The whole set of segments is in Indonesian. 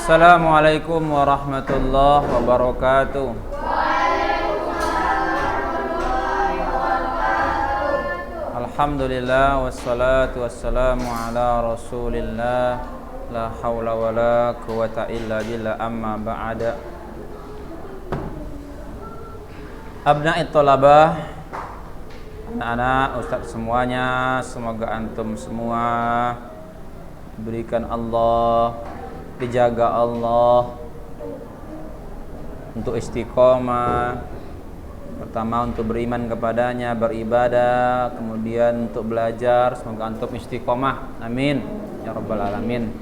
Assalamualaikum warahmatullahi wabarakatuh. Alhamdulillah wassalatu wassalamu ala Rasulillah, la haula wala quwata illa billah, amma ba'da. Abna'i thalabah, anak-anak, ustaz semuanya, semoga antum semua diberikan Allah, dijaga Allah untuk istiqomah. Pertama untuk beriman kepadanya, beribadah, kemudian untuk belajar. Semoga antum istiqomah, amin ya rabbal alamin.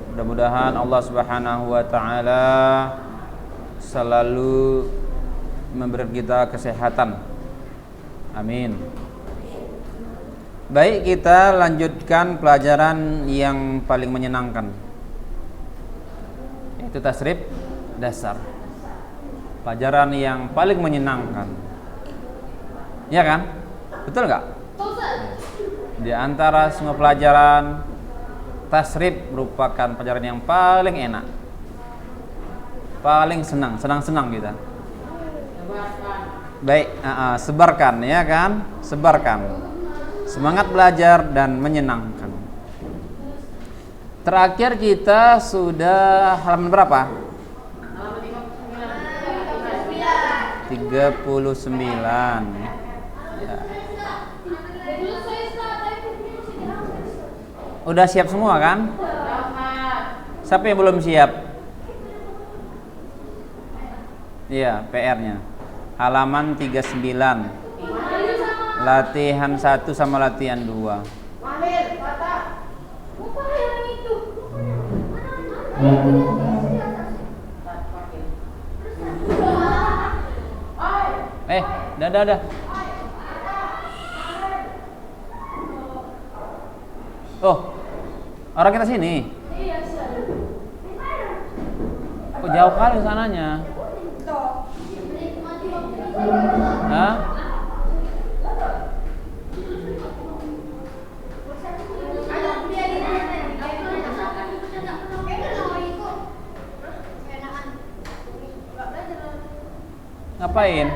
Mudah-mudahan Allah subhanahu wa ta'ala selalu memberi kita kesehatan, amin. Baik, kita lanjutkan pelajaran yang paling menyenangkan, yaitu tasrif dasar. Pelajaran yang paling menyenangkan, ya kan? Betul nggak? Di antara semua pelajaran, tasrif merupakan pelajaran yang paling enak, paling senang kita. Baik, sebarkan, ya kan? Sebarkan semangat belajar dan menyenangkan. Terakhir kita sudah halaman berapa? 39. Ya. Udah siap semua kan? Siapa yang belum siap? Iya, PR-nya. Halaman 39. Latihan 1 sama latihan 2. Dah. Oh, orang kita sini. Kok jauh kali sananya? Hah? Ngapain?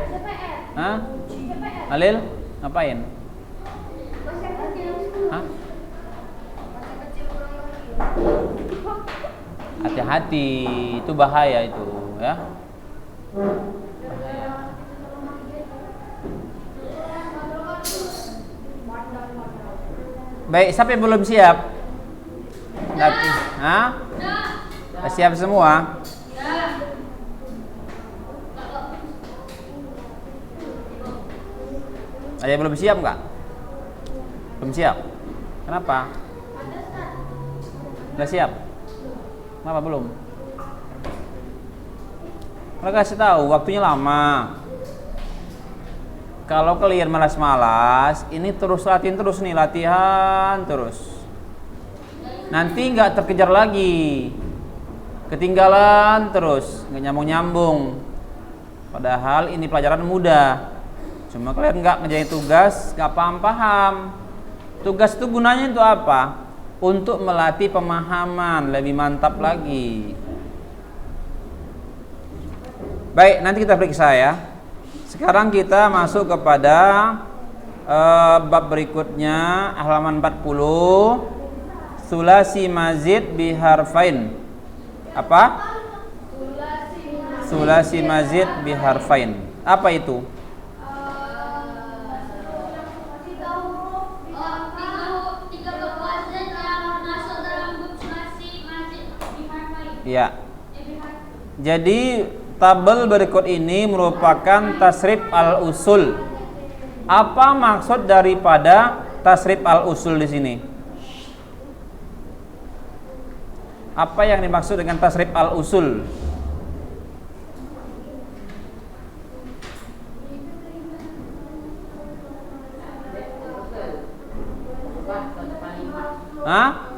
Hah? Halil? Ngapain? Hah? Hati-hati, itu bahaya itu, ya. Baik, siapa yang belum siap? Hah? Siap semua? Ada yang belum siap nggak? Belum siap? Kenapa? Udah siap? Kenapa belum? Mereka kasih tahu waktunya lama. Kalau kalian malas-malas, ini terus latihan terus. Nanti nggak terkejar lagi, ketinggalan terus, nggak nyambung. Padahal ini pelajaran mudah. Cuma kalian nggak ngerjain tugas, nggak paham. Tugas itu gunanya itu apa? Untuk melatih pemahaman lebih mantap lagi. Baik, nanti kita periksa ya. Sekarang kita masuk kepada bab berikutnya, halaman 40. Sulasi mazid biharfain. Apa? Sulasi mazid biharfain. Apa itu? Ya. Jadi tabel berikut ini merupakan tasrif al-usul. Apa maksud daripada tasrif al-usul di sini? Apa yang dimaksud dengan tasrif al-usul? Hah?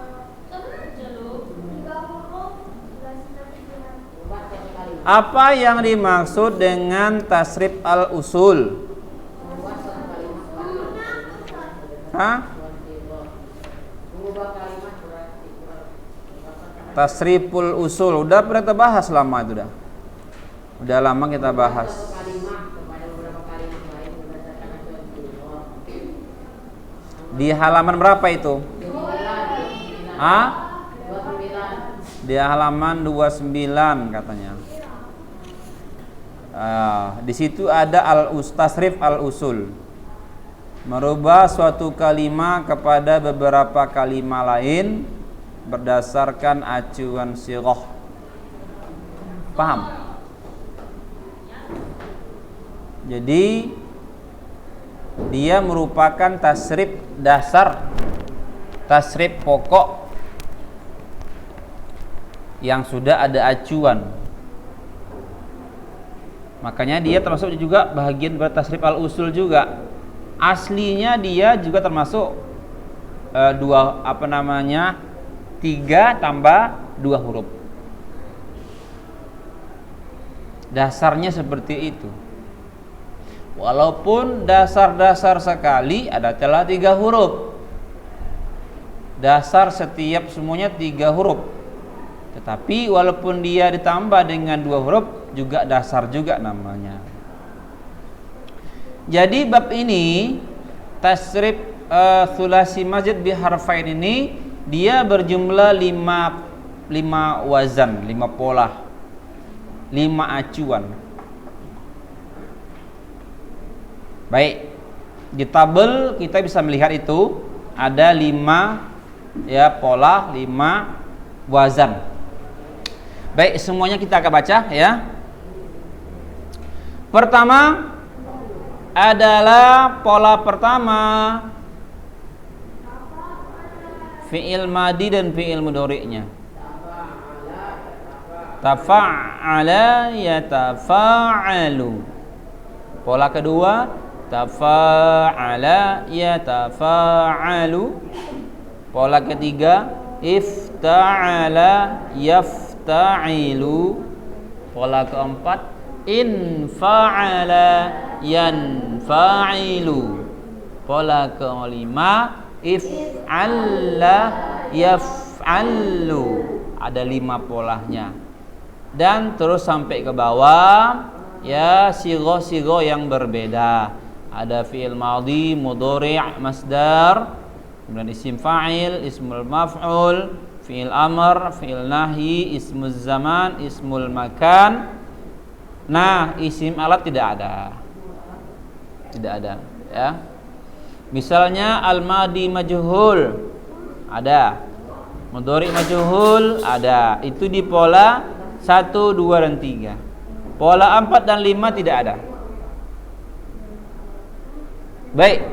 Apa yang dimaksud dengan tasrif al-usul? Hah? Tasriful usul udah pernah kita bahas lama itu dah. Udah lama kita bahas. Di halaman berapa itu? Ah? Di halaman 29 katanya. Di situ ada tasrif al-usul. Merubah suatu kalimat kepada beberapa kalimat lain berdasarkan acuan sighah. Paham? Jadi dia merupakan tasrif dasar, tasrif pokok yang sudah ada acuan. Makanya dia termasuk juga bagian tasrif al-usul juga. Aslinya dia juga termasuk 3 tambah 2 huruf. Dasarnya seperti itu. Walaupun dasar-dasar sekali ada celah 3 huruf. Dasar setiap semuanya 3 huruf. Tetapi walaupun dia ditambah dengan 2 huruf juga dasar juga namanya. Jadi bab ini tasrif thulasi mazid bi harfain ini dia berjumlah 5 wazan, 5 pola, 5 acuan. Baik, di tabel kita bisa melihat itu ada 5 ya pola, 5 wazan. Baik, semuanya kita akan baca ya. Pertama adalah pola pertama fi'il madi dan fi'il mudhari'nya. Tafa'ala yatafa'alu. Pola kedua tafa'ala yatafa'alu. Pola ketiga ifta'ala yafta'ilu. Pola keempat infa'ala yanfa'ilu. Pola kelima if'alla yaf'allu. Ada 5 polanya. Dan terus sampai ke bawah ya sigha-sigha yang berbeda. Ada fi'il madhi, mudhari', masdar, kemudian isim fa'il, ismul maf'ul, fi'il amr, fi'il nahyi, ismuz zaman, ismul makan. Nah, isim alat tidak ada. Tidak ada, ya. Misalnya al-madi majhul ada. Mudhari majhul ada. Itu di pola 1, 2 dan 3. Pola 4 dan 5 tidak ada. Baik.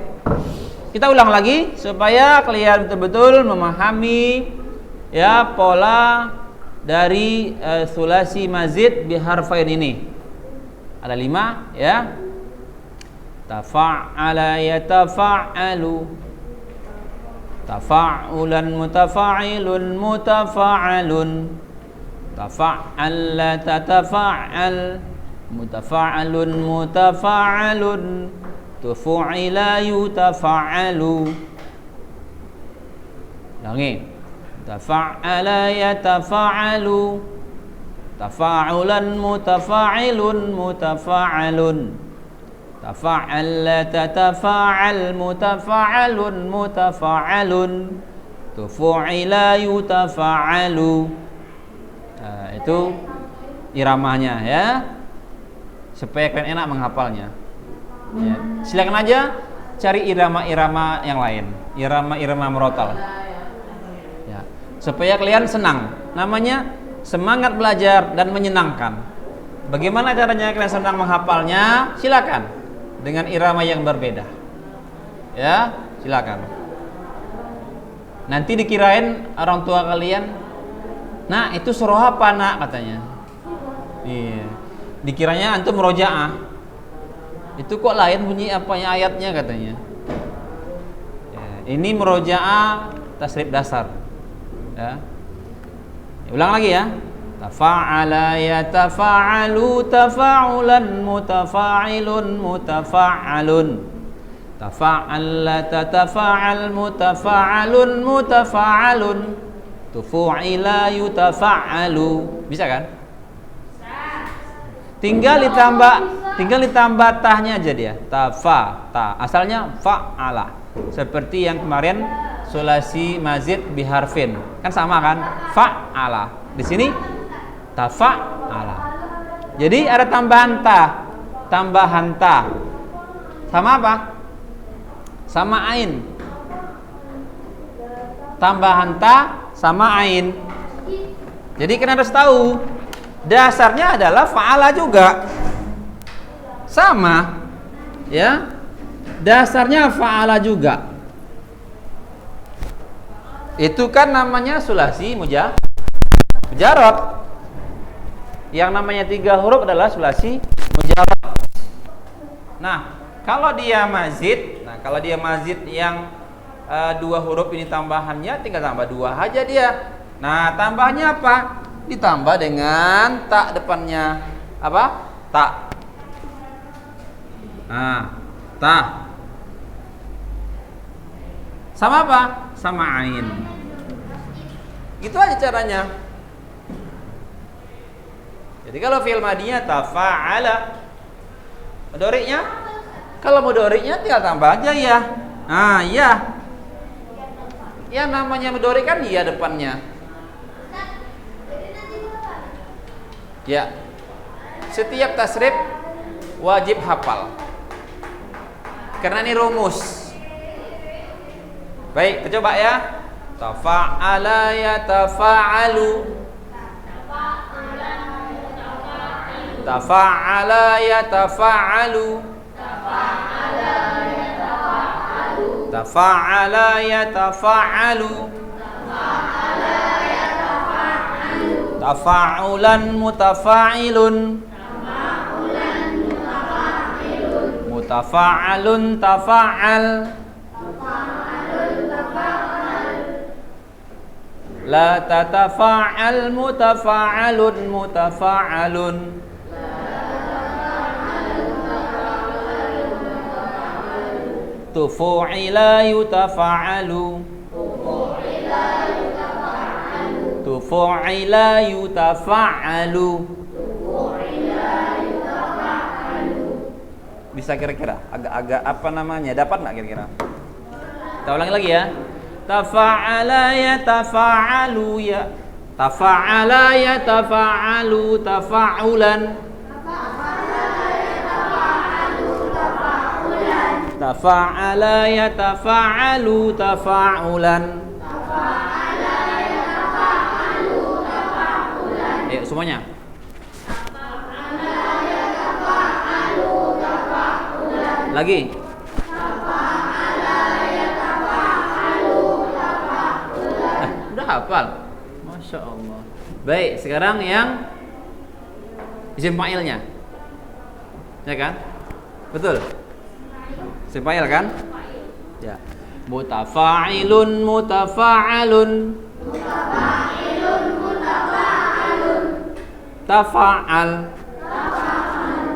Kita ulang lagi supaya kalian betul-betul memahami ya pola dari thulasi mazid bi harfain ini. Ada 5 ya. Tafa'ala yatafa'alu. Tafa'ulan mutafa'ilun mutafa'alun. Tafa'alla tatafa'al. Mutafa'alun mutafa'alun. Tufu'ila yutafa'alu. Ulangi. Tafa'ala yatafa'alu. Tafa'ulan mutafa'ilun mutafa'alun. Tafa'alla tatafa'al mutafa'alun mutafa'alun. Tufu'ila yutafa'alu. Itu iramanya ya. Supaya kalian enak menghafalnya ya. Silakan aja cari irama-irama yang lain, irama-irama murotal ya. Supaya kalian senang. Namanya semangat belajar dan menyenangkan. Bagaimana caranya kalian senang menghafalnya? Silakan dengan irama yang berbeda. Ya, silakan. Nanti dikirain orang tua kalian, "Nah, itu surah apa, Nak?" katanya. Iya. Dikiranya antum murojaah. Itu kok lain bunyi apanya ayatnya katanya. Ya, ini murojaah tasrif dasar. Ya. Ulang lagi ya. Tafa'ala yatafa'alu tafa'ulan mutafa'ilun mutafa'alun. Tafa'alla tatafa'al mutafa'alun mutafa'alun. Tufu'ila yutafa'alu. Bisa kan? Tinggal ditambah tahnya aja dia. Ta. Asalnya fa'ala. Seperti yang kemarin sulasi mazid biharfin. Kan sama kan? Fa'ala. Di sini tafa'ala. Jadi ada tambahan ta. Sama apa? Sama ain. Tambahan ta sama ain. Jadi kena harus tahu dasarnya adalah fa'ala juga. Sama. Ya. Dasarnya fa'ala juga. Itu kan namanya sulasi mujarrad. Yang namanya 3 huruf adalah sulasi mujarrad. Nah, kalau dia mazid yang 2 huruf ini tambahannya tinggal tambah 2 aja dia. Nah, tambahnya apa? Ditambah dengan ta depannya. Apa? Ta. Nah, ta. Sama apa? Sama ain. Gitu aja caranya. Jadi kalau fi'il madhinya tafa'ala. Mudhari'nya? Kalau mudhari'nya tinggal tambah aja ya. Nah, ya. Ya namanya mudhari kan ya depannya. Ya. Setiap tasrif wajib hafal. Karena ini rumus. Baik, kita coba ya. Tafa'ala yatafa'alu. Tafa'ala yatafa'alu. Tafa'ala yatafa'alu. Tafa'ulan mutafa'ilun. Mutafa'alun tafa'al. La tatafa'al mutafa'alun mutafa'alun. Tufu'ila yutafa'alu. Tufu'ila yutafa'alu. Bisa kira-kira agak-agak apa namanya? Dapat nggak kira-kira? Kita ulangi lagi ya. Tafa'ala yatafa'alu ya. Tafa'ala yatafa'alu tafa'ulan. Tafa'ala yatafa'alu tafa'ulan. Ayo semuanya. Lagi. Udah hafal. Masya Allah. Baik, sekarang yang isim fa'ilnya. Ya kan? Betul? Isim fa'il kan? Ya. Mutafa'ilun mutafa'alun. Tafa'al.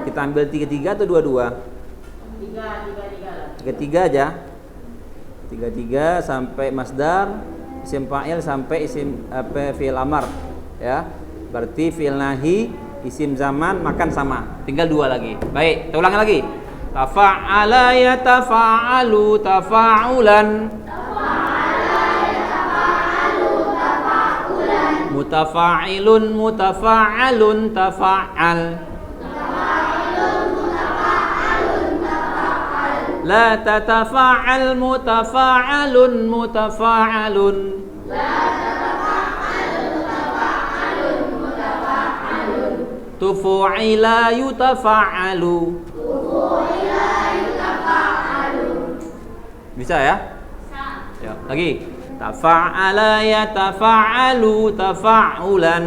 Kita ambil 3-3 atau 2-2? 3-3 aja. 3-3 sampai masdar, isim fa'il sampai isim fi'il amar, ya. Berarti fi'il nahi, isim zaman makan sama. Tinggal 2 lagi. Baik, kita ulangi lagi. Tafa'ala yatafa'alu tafa'ulan. Mutafa'ilun mutafa'alun tafa'al. La tatafa'al mutafa'alun mutafa'alun. Tufu'ila yutafa'alu. Bisa ya? Ya, lagi. Tafa'ala yatafa'alu tafa'ulan.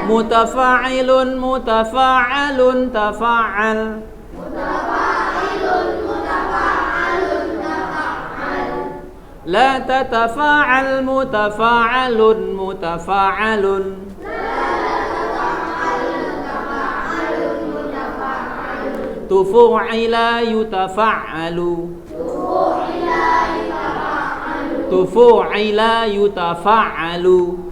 Mutafa'ilun mutafa'alun tafa'al. La tatafa'al mutafa'alun mutafa'alun. Tufu'ila yutafa'alu. Tufu'ila yutafa'alu.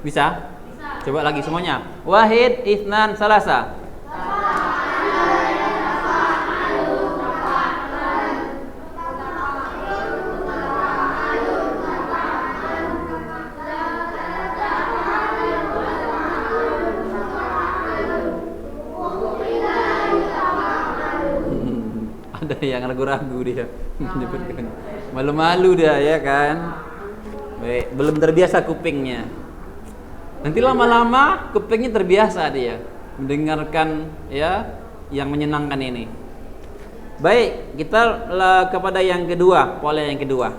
Bisa? Coba lagi semuanya. Wahid, itsnan, salasa. Ada yang ragu-ragu dia menyebutkan. Malu-malu dia ya kan. Baik, belum terbiasa kupingnya. Nanti lama-lama kupingnya terbiasa dia mendengarkan ya yang menyenangkan ini. Baik, kita kepada yang kedua, pola yang kedua.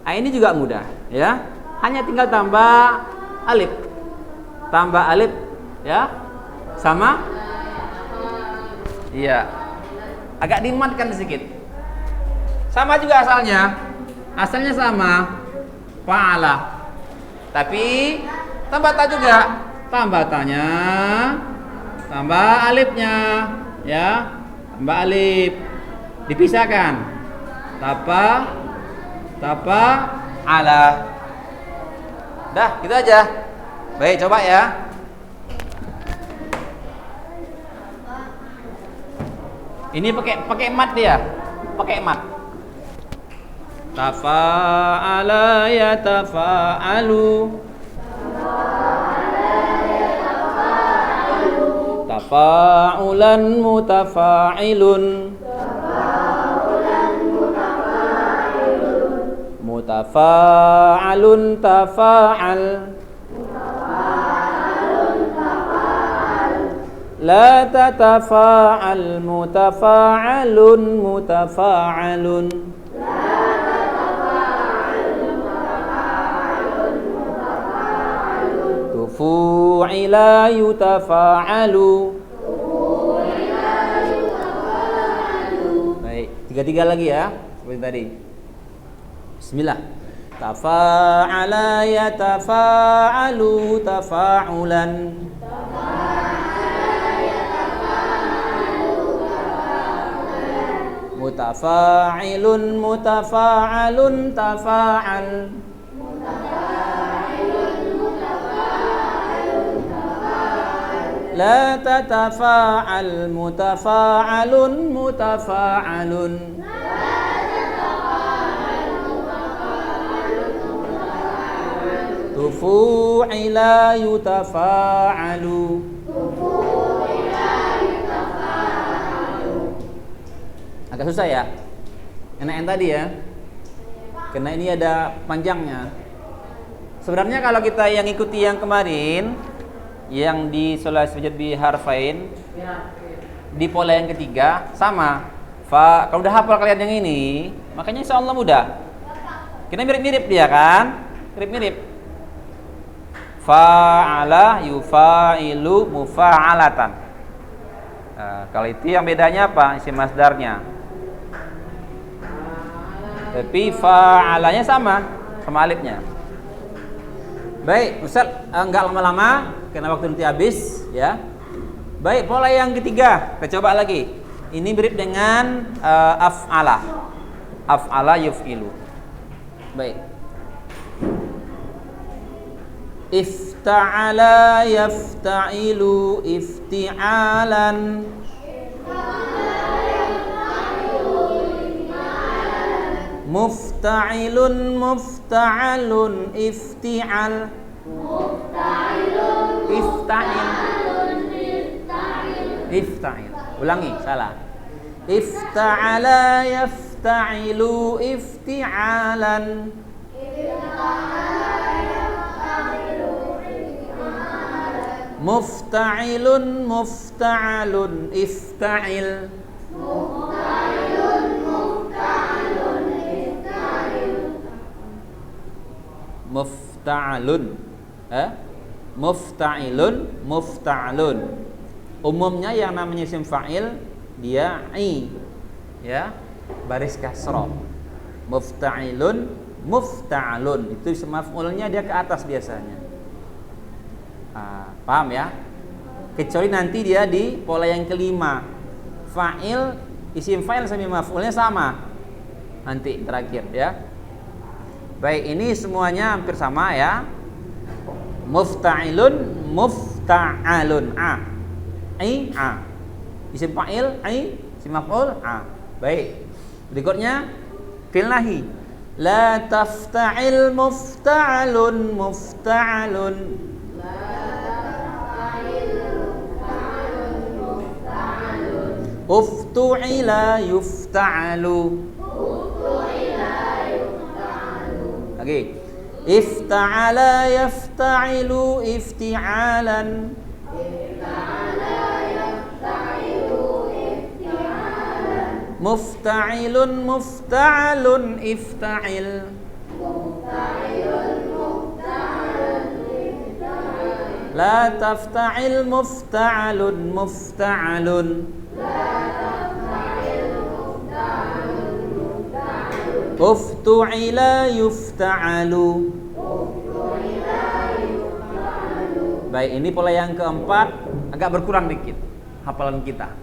Ini juga mudah ya. Hanya tinggal tambah alif. Tambah alif ya. Sama? Iya. Agak dimatkan sedikit. Sama juga asalnya. Asalnya sama. Fa'ala. Tapi tambah ta juga. Tambah tanya. Tambah alifnya. Ya. Tambah alif. Dipisahkan. Tapa ala. Dah, gitu aja. Baik, coba ya. Ini pakai mat dia. Pakai mat. Tafa'ala yatafa'alu. Tafa'ulan mutafa'ilun. Mutafa'alun tafa'al. La tatafa'al mutafa'alun mutafa'alun. Tufu'ila yutafa'alu. Baik, tiga-tiga lagi ya seperti tadi. Bismillah. Tafa'ala yatafa'alu tafa'ulan. Mutafa'ilun mutafa'alun tafa'al. La tatafa'al mutafa'alun mutafa'alun. Tufu'ila yutafa'alu. Agak susah ya. Enak yang tadi ya. Karena ini ada panjangnya. Sebenarnya kalau kita yang ikuti yang kemarin, yang di sulasi sujud bi harfain, di pola yang ketiga sama. Kalau udah hafal kalian yang ini, makanya insya Allah mudah. Kita mirip-mirip dia kan? Mirip-mirip. Fa'ala yufa'ilu mufa'alatan. Kalau itu yang bedanya apa? Isim masdarnya. Tapi fa'alanya sama alifnya. Baik, Ustaz, enggak lama-lama karena waktu nanti habis ya. Baik, pola yang ketiga, kita coba lagi. Ini mirip dengan af'ala. Af'ala yuf'ilu. Baik. Ifta'ala yafta'ilu ifti'alan. Mufta'ilun mufta'alun ifti'al. Ifta'il. Ulangi, salah. Ifta'ala yafta'ilu ifti'alan. Mufta'ilun mufta'alun ifta'il. Mufta'alun. Mufta'ilun mufta'alun. Umumnya yang namanya isim fa'il dia i ya, baris kasrah. Mufta'ilun mufta'alun, itu isim maf'ulnya dia ke atas biasanya. Paham ya? Kecuali nanti dia di pola yang kelima. Fa'il, isim fa'il sama maf'ulnya sama. nanti terakhir ya. Baik, ini semuanya hampir sama ya. Mufta'ilun, mufta'alun, a. Isim fa'il, isim maf'ul, a. Baik. Berikutnya fi'il nahi. La tafta'il mufta'alun, mufta'alun. Uftu'ila yufta'alu. Oke. Ifta'ala yafta'ilu ifti'alan. Mufta'ilun mufta'alun ifta'il. La tafta'il mufta'alun mufta'alun. Uftu'ila yufta'alu. Baik, ini pola yang keempat agak berkurang dikit hafalan kita.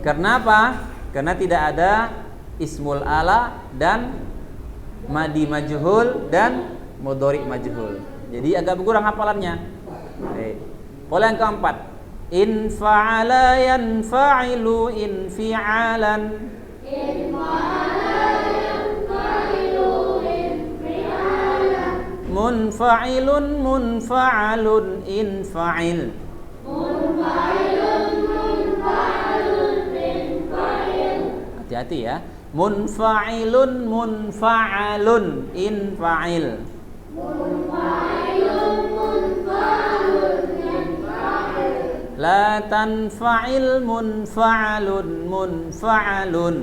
Kenapa? Karena tidak ada ismul ala dan madi majhul dan mudhari majhul. Jadi agak berkurang hafalannya. Baik. Pola yang keempat. In fa'ala yanfa'ilu infi'alan. Munfa'ilun munfa'alun infa'il. Hati-hati ya. Munfa'ilun munfa'alun infa'il. La tanfa'il munfa'alun munfa'alun.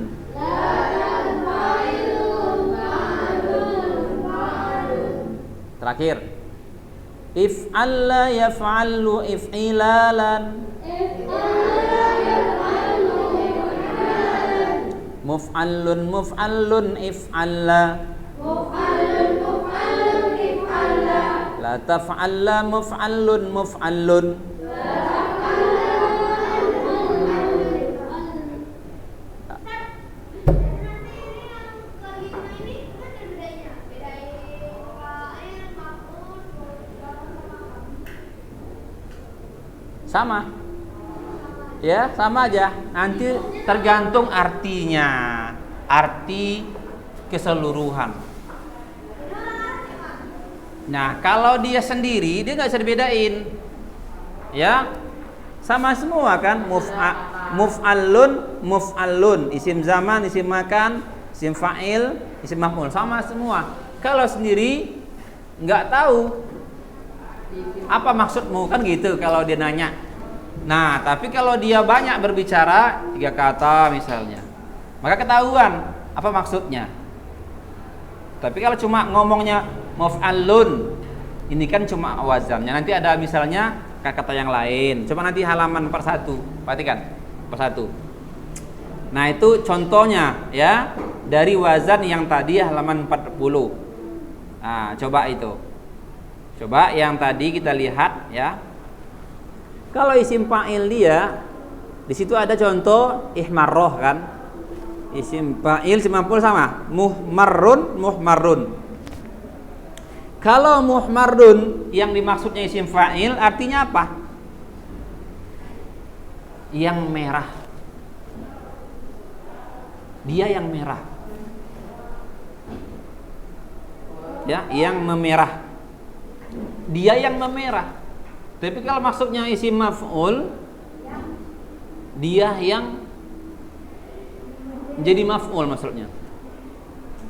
Terakhir. If'alla yaf'allu if'ilalan. Muf'allun muf'allun if'alla. La taf'alla muf'allun muf'allun. Sama ya, sama aja. Nanti tergantung artinya, arti keseluruhan. Nah, kalau dia sendiri dia nggak bisa dibedain ya, sama semua kan. Muf'alun muf'alun, isim zaman, isim makan, isim fa'il, isim maf'ul, sama semua. Kalau sendiri nggak tahu apa maksudmu, kan gitu kalau dia nanya. Nah, tapi kalau dia banyak berbicara 3 kata misalnya, maka ketahuan apa maksudnya. Tapi kalau cuma ngomongnya muf'alun, ini kan cuma wazannya. Nanti ada misalnya kata yang lain. Coba nanti halaman 41, perhatikan 41. Nah, itu contohnya ya, dari wazan yang tadi halaman 40. Nah, coba itu. Coba yang tadi kita lihat ya. Kalau isim fa'il dia di situ ada contoh ihmarroh kan. Isim fa'il isim maf'ul sama. Muhmarrun muhmarrun. Kalau muhmarrun yang dimaksudnya isim fa'il artinya apa? Yang merah. Dia yang merah. Ya, yang memerah. Dia yang memerah. Tapi kalau maksudnya isim maf'ul, dia yang jadi maf'ul maksudnya.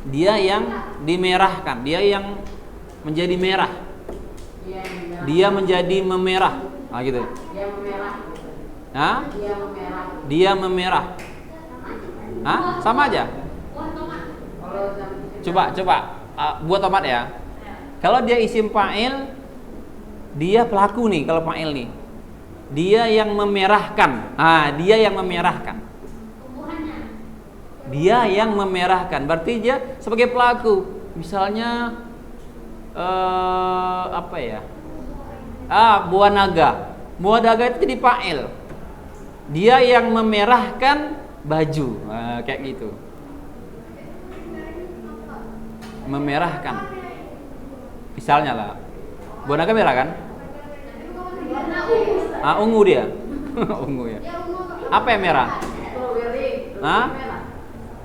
Dia yang dimerahkan, dia yang menjadi merah. Dia menjadi memerah. Nah, gitu. Dia memerah. Hah? Dia memerah. Dia memerah. Hah? Sama aja. Coba buat tomat ya. Kalau dia isim fa'il, dia pelaku nih. Kalau fa'il nih, dia yang memerahkan. Dia yang memerahkan. Dia yang memerahkan. Berarti dia sebagai pelaku. Misalnya apa ya? Buah naga. Buah naga itu jadi fa'il. Dia yang memerahkan baju. Kayak gitu. memerahkan. Misalnya lah, buah naga merah kan? Ungu dia. Ungu ya. Apa yang merah?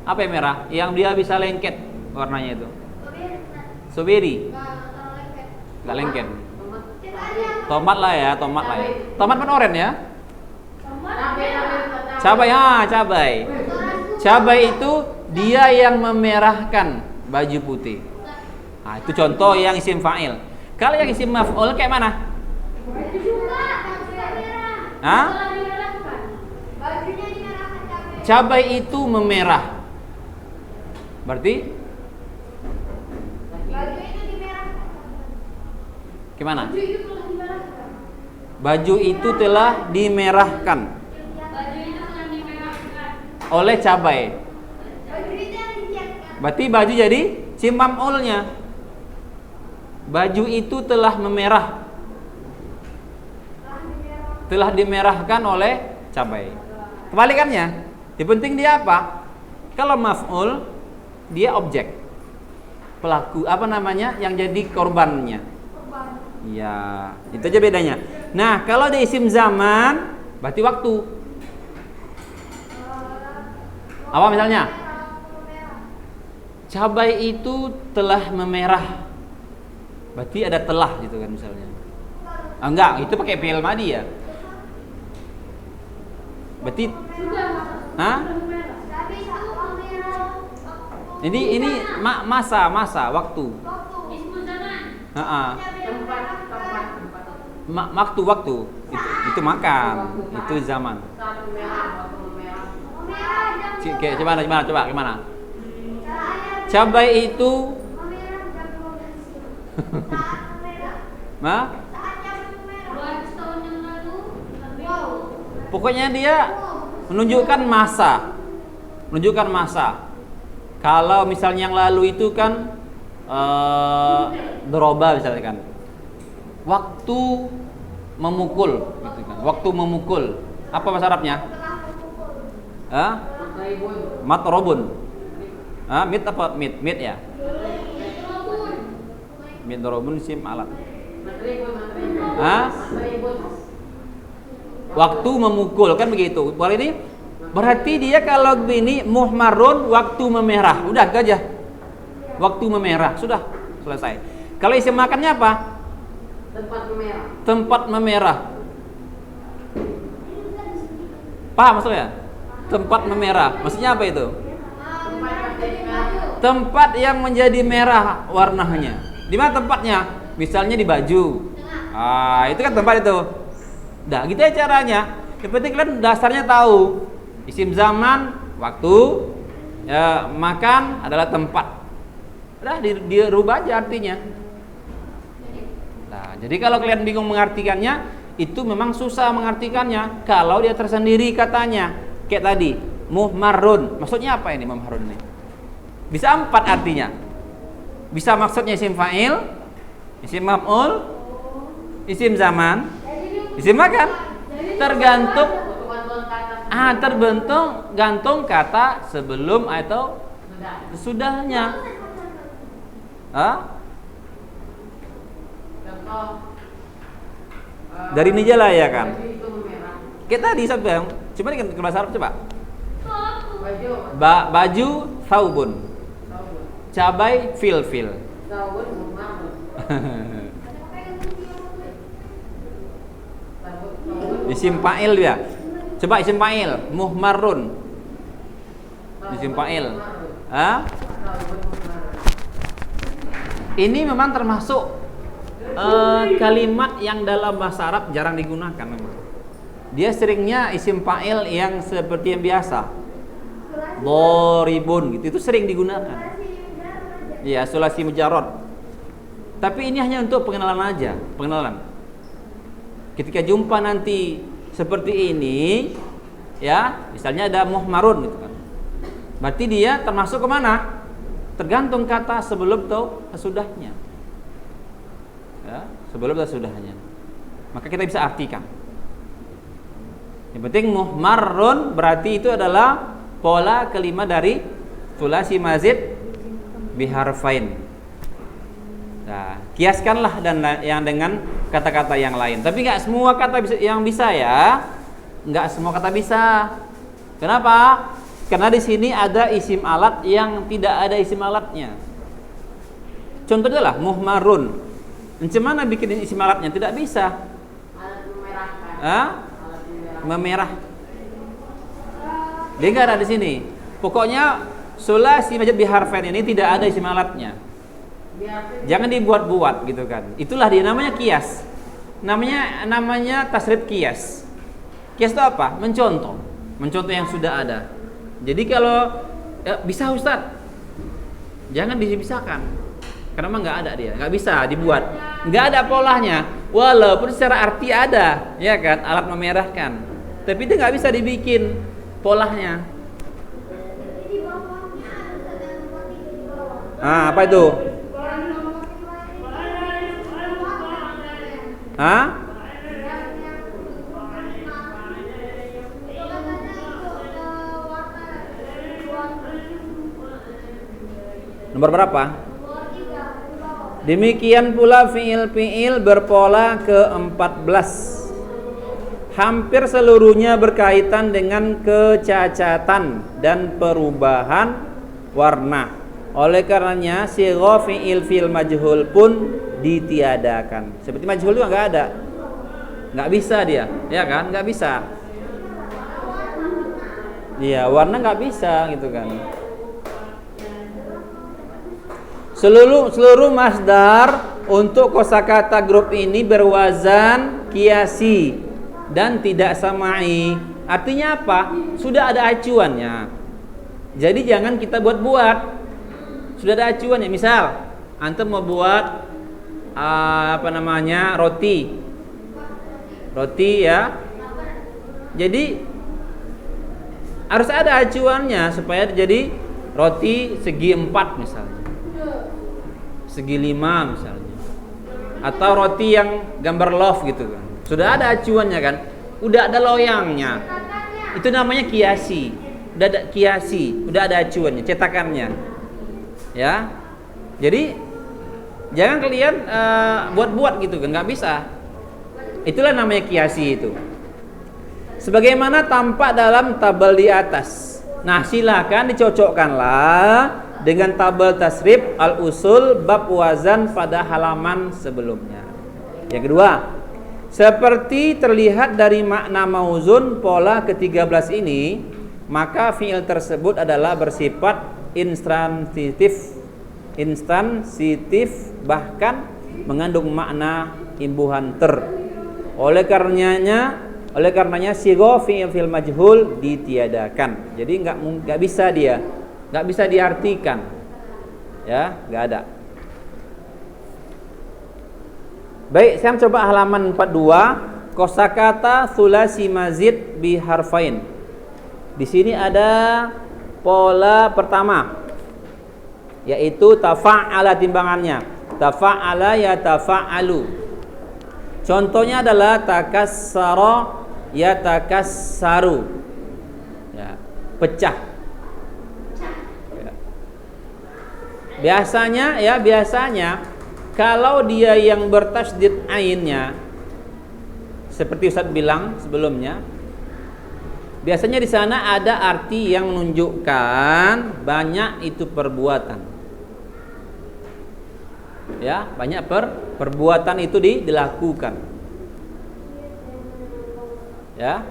Apa yang merah? Yang dia bisa lengket warnanya itu. Strawberry. Enggak lengket. Tomat lah ya. Tomat kan oranye ya? Cabai, cabai. Cabai itu dia yang memerahkan baju putih. Nah, itu contoh yang isim fa'il. Kalau yang isim maf'ul kayak mana? Hah? Cabai itu memerah. Berarti gimana? Baju itu telah dimerahkan oleh cabai. Berarti baju jadi isim maf'ulnya. Baju itu telah memerah. Telah dimerahkan oleh cabai. Kebalikannya, yang penting dia apa? Kalau maf'ul, dia objek. Pelaku, apa namanya? Yang jadi korbannya. Ya, itu aja bedanya. Nah, kalau di isim zaman, berarti waktu. Apa misalnya? Cabai itu telah memerah. Berarti ada telah gitu kan misalnya. Enggak, itu pakai fi'il madhi ya. Berarti Ini masa waktu. Waktu. Itu makan, itu zaman. Coba gimana? Cabai itu pokoknya dia menunjukkan masa. Kalau misalnya yang lalu itu kan doroba misalnya kan, waktu memukul gitu kan. Waktu memukul apa bahasa Arabnya? Matrobun. Mit apa? Mit ya. Mit dorobun isim alat. Waktu memukul kan begitu. Kalau ini berarti dia kalau begini muhmarun waktu memerah. Udah itu aja. Waktu memerah sudah selesai. Kalau isim makannya apa? Tempat memerah. Paham maksudnya? Tempat memerah. Maksudnya apa itu? Tempat yang menjadi merah warnanya. Di mana tempatnya? Misalnya di baju. Itu kan tempat itu. Dah, gitu ya caranya. Yang penting kalian dasarnya tahu. Isim zaman waktu, makan adalah tempat. Udah dirubah aja artinya. Nah, jadi kalau kalian bingung mengartikannya, itu memang susah mengartikannya. Kalau dia tersendiri katanya, kayak tadi, muhmarun. Maksudnya apa ini muhmarun ini? Bisa 4 artinya. Bisa maksudnya isim fa'il, isim maf'ul, isim zaman, isim makan. Tergantung kata sebelum atau sesudahnya. Dari ini aja lah ya kan. Kita tadi sampai coba di bahasa Arab coba. Baju saubun. Cabai fil. Isim fa'il dia. Coba isim fa'il muhmarun. Isim fa'il. Ini memang termasuk kalimat yang dalam bahasa Arab jarang digunakan memang. Dia seringnya isim fa'il yang seperti yang biasa. Doribun gitu, itu sering digunakan. Ya, sulasi mujarrad. Tapi ini hanya untuk pengenalan aja, pengenalan. Ketika jumpa nanti seperti ini, ya, misalnya ada muhmarun gitu kan. Berarti dia termasuk ke mana? Tergantung kata sebelum atau sesudahnya. Ya, sebelum atau sesudahnya. Maka kita bisa artikan. Yang penting muhmarun berarti itu adalah pola kelima dari sulasi mazid biharfain. Nah, kiaskanlah yang dengan kata-kata yang lain. Tapi nggak semua kata yang bisa ya. Nggak semua kata bisa. Kenapa? Karena di sini ada isim alat yang tidak ada isim alatnya. Contohnya lah muhmarun. Bagaimana bikin isim alatnya? Tidak bisa. Alat memerahkan. Hah? Memerah. Dia nggak ada di sini. Pokoknya sulasi majaz biharfain ini tidak ada isim alatnya. Jangan dibuat-buat gitu kan. Itulah dia namanya kias. Namanya tasrif kias. Kias itu apa? Mencontoh yang sudah ada. Jadi kalau bisa Ustaz, jangan dipisahkan. Karena memang nggak ada dia, nggak bisa dibuat, nggak ada polanya. Walaupun secara arti ada, ya kan, alat memerahkan. Tapi dia nggak bisa dibikin polanya. Apa itu? Hah? Nomor berapa? Demikian pula fiil-fiil berpola ke-14. Hampir seluruhnya berkaitan dengan kecacatan dan perubahan warna. Oleh karenanya sigha fiil majhul pun ditiadakan. Seperti majhul itu enggak ada. Enggak bisa dia, ya kan? Enggak bisa. Iya, warna enggak bisa gitu kan. Seluruh masdar untuk kosakata grup ini berwazan kiasi dan tidak samai. Artinya apa? Sudah ada acuannya. Jadi jangan kita buat-buat. Sudah ada acuannya. Misal, antum mau buat roti. Roti ya. Jadi harus ada acuannya supaya jadi roti segi 4 misalnya. Segi 5 misalnya, atau roti yang gambar love gitu kan, sudah ada acuannya kan, udah ada loyangnya, itu namanya kiasi, udah ada acuannya, cetakannya, ya. Jadi jangan kalian buat-buat gitu kan, nggak bisa. Itulah namanya kiasi itu. Sebagaimana tampak dalam tabel di atas. Nah, silakan dicocokkanlah dengan tabel tasrif al-usul bab wazan pada halaman sebelumnya. Yang kedua, seperti terlihat dari makna mauzun pola ke-13 ini, maka fiil tersebut adalah bersifat instansitif bahkan mengandung makna imbuhan Oleh karenanya sigha fiil majhul ditiadakan. Jadi nggak bisa dia, nggak bisa diartikan, ya, nggak ada. Baik, saya coba halaman 42, kosakata sulasi mazid bi harfain. Di sini ada pola pertama, yaitu tafa'ala timbangannya, tafa'ala ya tafa'alu. Contohnya adalah takassara ya takassaru, ya, pecah. Biasanya kalau dia yang bertasdid ainnya, seperti Ustaz bilang sebelumnya, biasanya di sana ada arti yang menunjukkan banyak itu perbuatan. Ya, banyak perbuatan itu dilakukan. Ya.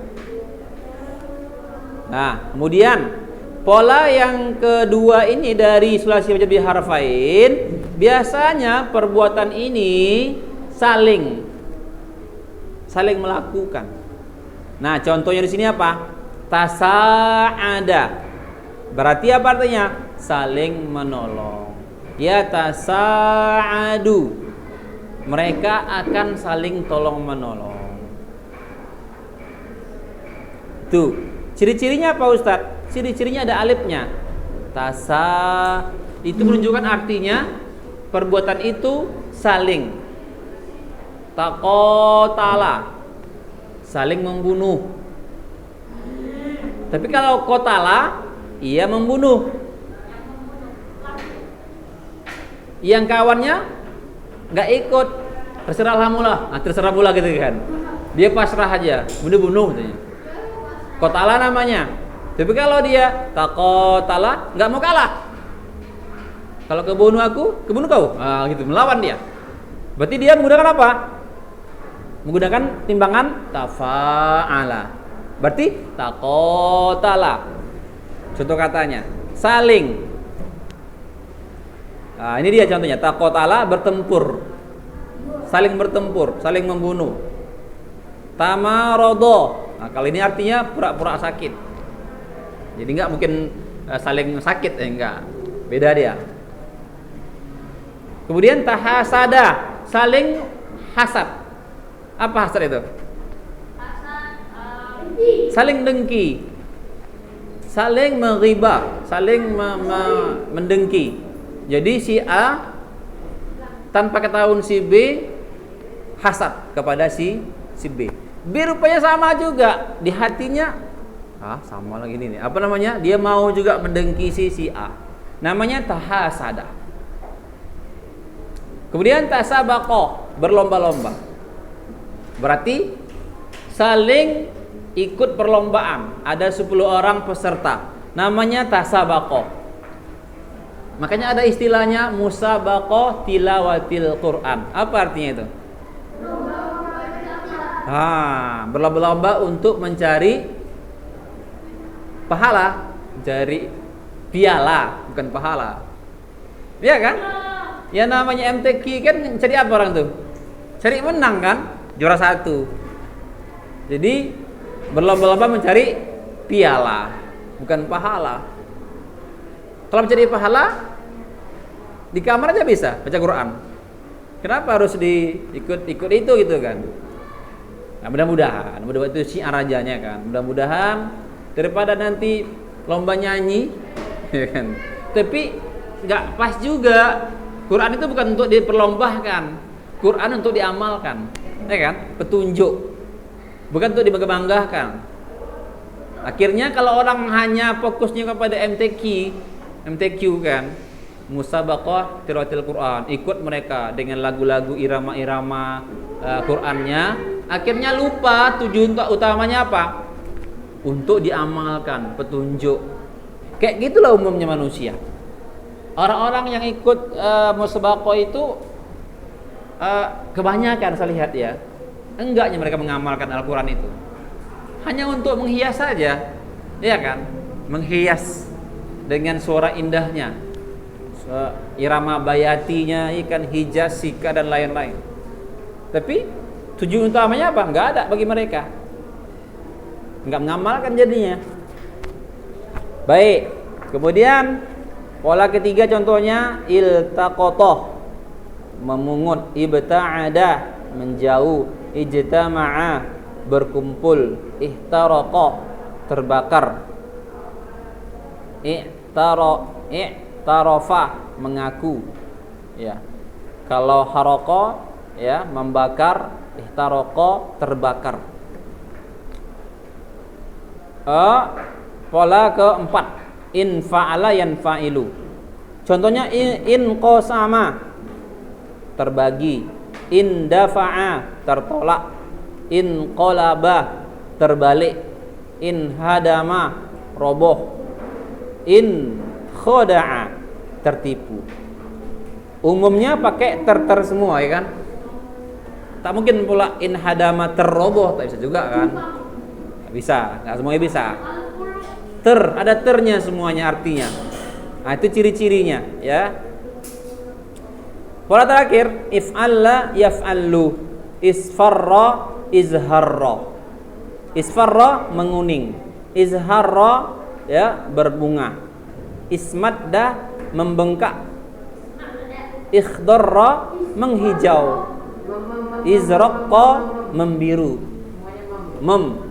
Nah, kemudian pola yang kedua ini dari sulasi majaz bi harfain, biasanya perbuatan ini saling melakukan. Nah, contohnya di sini apa? Tasa'ada. Berarti apa artinya? Saling menolong. Ya tasa'adu. Mereka akan saling tolong menolong. Tuh, ciri-cirinya apa Ustadz? Ciri-cirinya ada alifnya. Tasa itu menunjukkan artinya perbuatan itu saling. Taqotala, saling membunuh. Tapi kalau qotala, ia membunuh. Yang kawannya nggak ikut, terserahlah mula, terserah pula gitu kan. Dia pasrah aja, bunuh katanya. Qatala namanya. Tapi kalau dia taqatala, nggak mau kalah. Kalau kebunuh aku, kebunuh kau. Gitu, melawan dia. Berarti dia menggunakan apa? Menggunakan timbangan tafa'ala. Berarti taqatala. Contoh katanya, saling. Nah, ini dia contohnya, taqatala bertempur. Saling bertempur, saling membunuh. Tamarodo. Nah, kali ini artinya pura-pura sakit. Jadi enggak mungkin saling sakit, enggak. Beda dia. Kemudian tahasada, saling hasad. Apa hasad itu? Saling dengki. Saling menghibah, saling mendengki. Jadi si A tanpa ketahuan si B hasad kepada si B. B rupanya sama juga di hatinya. Sama lagi nih. Apa namanya? Dia mau juga mendengki si A. Namanya tahasada. Kemudian tasabaqah, berlomba-lomba. Berarti saling ikut perlombaan. Ada 10 orang peserta. Namanya tasabaqah. Makanya ada istilahnya musabaqah tilawatil Quran. Apa artinya itu? Berlomba-lomba untuk mencari pahala, mencari piala, bukan pahala. Iya kan? Ya namanya MTQ kan cari apa orang tuh? Cari menang kan? Juara 1. Jadi berlomba-lomba mencari piala, bukan pahala. Kalau mencari pahala di kamar aja bisa baca Quran. Kenapa harus ikut itu gitu kan? Nah, mudah-mudahan itu syiar rajanya kan. Mudah-mudahan daripada nanti lomba nyanyi, ya kan? Tapi nggak pas juga. Quran itu bukan untuk diperlombahkan. Quran untuk diamalkan, ya kan? Petunjuk, bukan untuk dibangga-banggakan. Akhirnya kalau orang hanya fokusnya kepada MTQ kan, musabaqah tilawatil Quran, ikut mereka dengan lagu-lagu irama-irama Qurannya, akhirnya lupa tujuan utamanya apa? Untuk diamalkan, petunjuk. Kayak gitulah umumnya manusia. Orang-orang yang ikut musabaqah itu kebanyakan saya lihat ya, enggaknya mereka mengamalkan Al-Quran itu. Hanya untuk menghias saja, ya kan? Menghias dengan suara indahnya, irama bayatinya, ikan hijaz, sika dan lain-lain. Tapi tujuan utamanya apa? Enggak ada bagi mereka. Enggak mengamalkan jadinya. Baik. Kemudian pola ketiga contohnya iltaqatah, memungut, ibta'ada, menjauh, ijtama'a, berkumpul, ihtaraqa, terbakar, i'tarafa, mengaku. Ya. Kalau haraqa ya membakar, ihtaraqa terbakar. Pola keempat, in fa'ala yanfa'ilu. Contohnya in qasama, terbagi, in dafa'a, tertolak, in qalaba, terbalik, in hadama, roboh, in khoda'a, tertipu. Umumnya pakai ter semua ya kan? Tak mungkin pula in hadama terroboh, tak bisa juga kan? Tak bisa, nggak semuanya bisa. Ada ternya semuanya artinya. Nah, itu ciri-cirinya ya. Pola terakhir, if'alla yaf'allu, isfarra izharra. Isfarra menguning, izharra ya berbunga, ismadda membengkak, ikhdarra menghijau, izraqqa membiru, mem.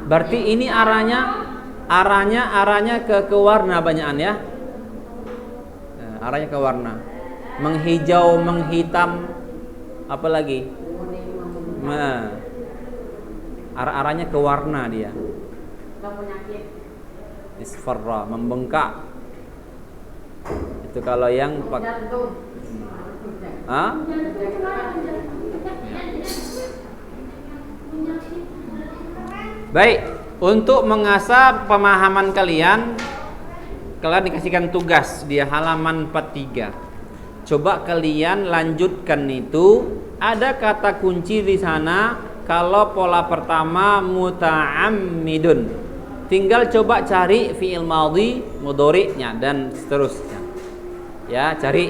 Berarti ini arahnya ke warna banyakan ya. Arahnya ke warna. Menghijau, menghitam, apa lagi? Arahnya ke warna dia. Isfarra, membengkak. Itu kalau yang Jantung. Hah? Baik, untuk mengasah pemahaman kalian dikasihkan tugas di halaman 43. Coba kalian lanjutkan itu. Ada kata kunci di sana. Kalau pola pertama muta'ammidun, tinggal coba cari fi'il madhi, mudhari'nya dan seterusnya. Ya, cari.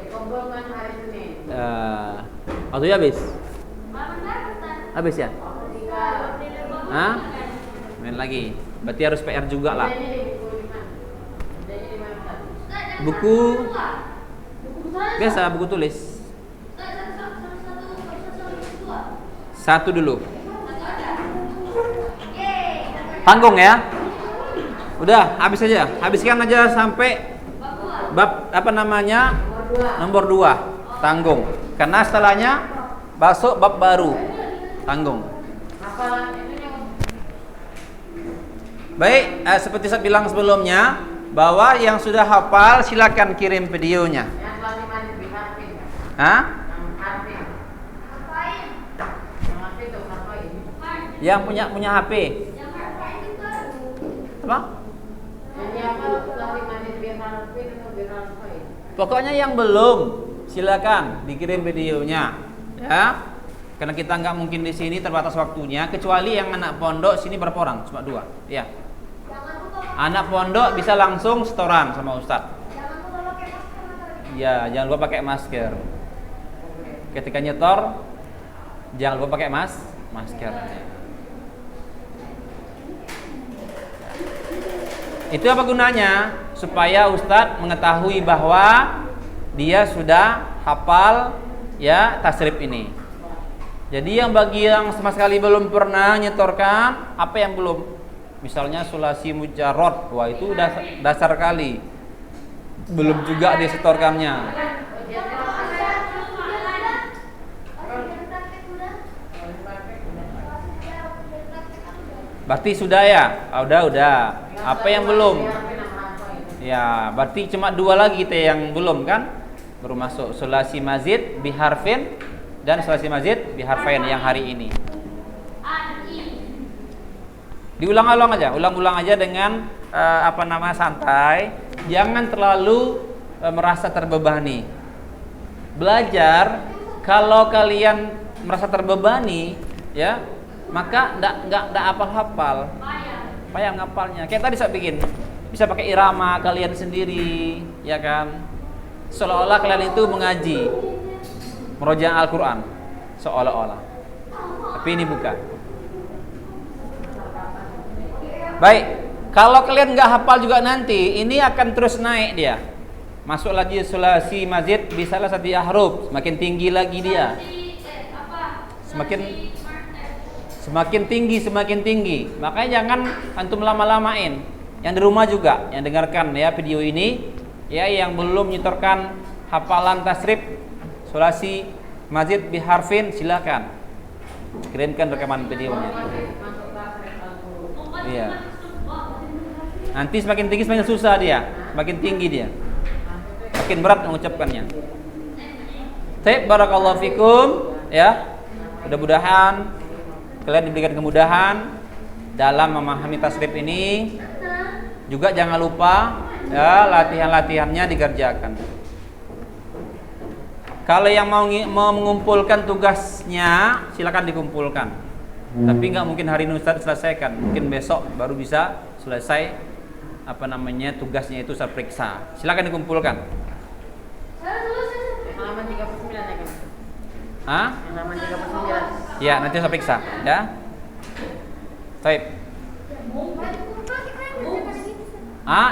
Dikumpulkan hari Senin. Waktunya habis. Habis ya? Hah? Main lagi. Berarti harus PR juga lah. Buku biasa, buku tulis. Satu dulu. Tanggung ya. Udah, habis aja. Habiskan aja sampai bab apa namanya? Nomor 2. Tanggung. Karena setelahnya masuk bab baru. Tanggung. Baik, seperti saya bilang sebelumnya, bahwa yang sudah hafal silakan kirim videonya. Yang kelas 5 di Harvin. Hah? Yang Harvin. Yang Harvin itu Harvin. Yang punya HP. Apa? Yang apa kelas 5 di Harvin atau di Harvin? Pokoknya yang belum, silakan dikirim videonya, ya. Karena kita nggak mungkin di sini, terbatas waktunya. Kecuali yang anak pondok sini berapa orang? Cuma 2, ya. Anak pondok bisa langsung setoran sama Ustadz. Ya, jangan lupa pakai masker. Ketika nyetor, jangan lupa pakai masker. Itu apa gunanya? Supaya Ustadz mengetahui bahwa dia sudah hafal ya tasrif ini. Jadi bagi yang sama sekali belum pernah nyetorkan, apa yang belum? Misalnya sulasi mujarrad, wah itu dasar kali. Belum juga disetorkannya. Berarti sudah ya? Udah. Apa yang belum? Ya, berarti cuma 2 lagi kita yang belum kan? Baru masuk sulasi mazid biharfin dan sulasi mazid biharfain yang hari ini. Diulang-ulang aja dengan santai. Jangan terlalu merasa terbebani. Belajar kalau kalian merasa terbebani, ya, maka enggak hafal-hafal. Payah ngapalnya. Kayak tadi saya bikin, bisa pakai irama kalian sendiri, ya kan? Seolah-olah kalian itu mengaji Murojaah Al-Quran, seolah-olah. Tapi ini bukan. Baik, kalau kalian nggak hafal juga nanti, ini akan terus naik dia. Masuk lagi sulasi mazid di salah satu huruf, semakin tinggi lagi dia. Semakin tinggi. Makanya jangan antum lama-lamain. Yang di rumah juga, yang dengarkan ya video ini, ya yang belum nyetorkan hafalan tasrif sulasi mazid biharfin, silakan kirimkan rekaman videonya. Iya. Nanti semakin tinggi semakin susah dia, semakin tinggi dia, makin berat mengucapkannya. Baik, barakallahu fikum ya. Mudah-mudahan kalian diberikan kemudahan dalam memahami tasrif ini. Juga jangan lupa ya latihan-latihannya dikerjakan. Kalau yang mau mengumpulkan tugasnya, silakan dikumpulkan. Tapi nggak mungkin hari ini Ustaz selesaikan. Mungkin besok baru bisa selesai tugasnya itu saya periksa. Silakan dikumpulkan. Halaman 39 ya kan? Hah? Halaman 39. Ya, nanti saya periksa ya. Baik.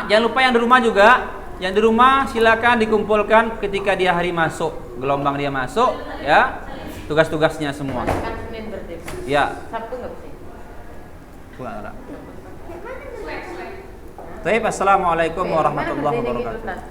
Jangan lupa yang di rumah juga. Yang di rumah silakan dikumpulkan ketika dia hari masuk, gelombang dia masuk, ya, tugas-tugasnya semua. Kan Senin berarti. Ya. Sabtu nggak bisa. Baik, assalamualaikum warahmatullahi wabarakatuh.